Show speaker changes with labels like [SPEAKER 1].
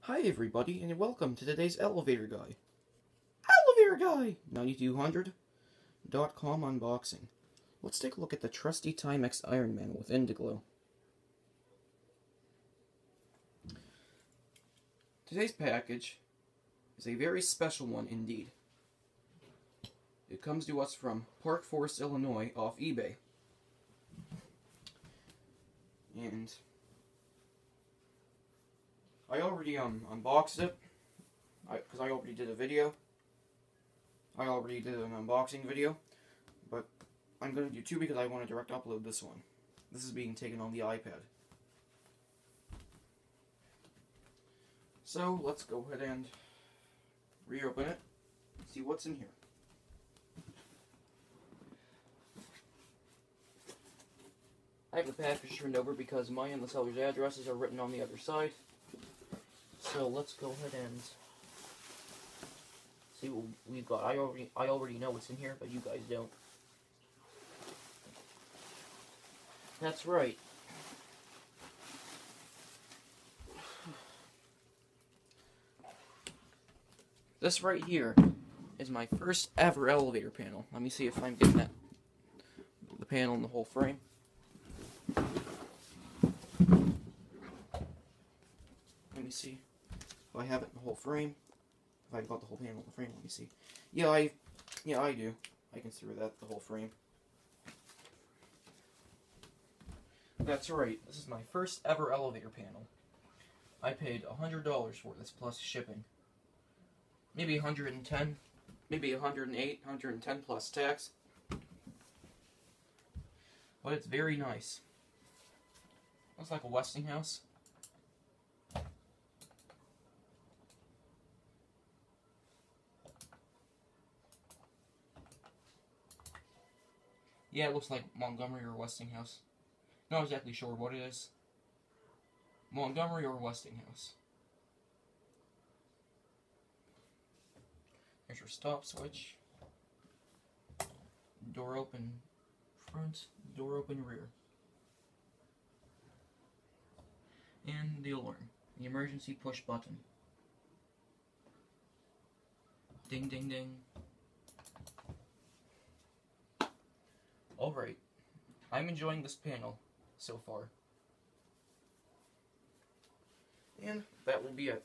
[SPEAKER 1] Hi everybody, and welcome to today's elevator guy. Elevator guy 9200.com unboxing. Let's take a look at the trusty Timex Iron Man with Indiglo. Today's package is a very special one indeed. It comes to us from Park Forest, Illinois, off eBay. And I already unboxed it, because I already did a video. I already did an unboxing video, but I'm going to do two because I want to direct upload this one. This is being taken on the iPad. So let's go ahead and reopen it, see what's in here. I have the package turned over because my and the seller's addresses are written on the other side. So let's go ahead and see what we've got. I already know what's in here, but you guys don't. That's right. This right here is my first ever elevator panel. Let me see if I'm getting the panel and the whole frame. Let me see if I have it in the whole frame. If I've got the whole panel in the frame, let me see. Yeah, I do. I consider that the whole frame. That's right. This is my first ever elevator panel. I paid $100 for this plus shipping. Maybe 110, maybe 108, 110 plus tax. But it's very nice. Looks like a Westinghouse. Yeah, it looks like Montgomery or Westinghouse. Not exactly sure what it is. Montgomery or Westinghouse. There's your stop switch. Door open front, door open rear. And the alarm. The emergency push button. Ding ding ding. Alright, I'm enjoying this panel so far. And that will be it.